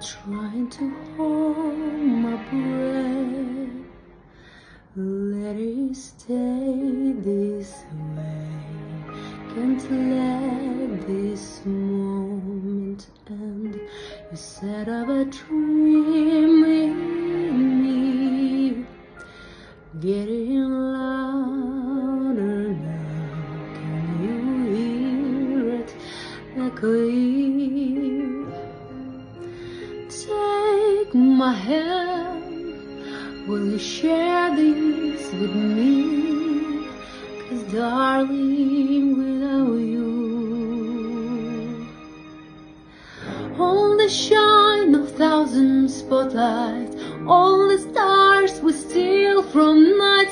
trying to hold my breath. Let it stay this way. Can't let this moment end. You set up a dream in me, getting louder now. Can you hear it echoing? Take my hand, will you share this with me? 'Cause darling, without you, all the shine of thousand spotlights, all the stars we steal from night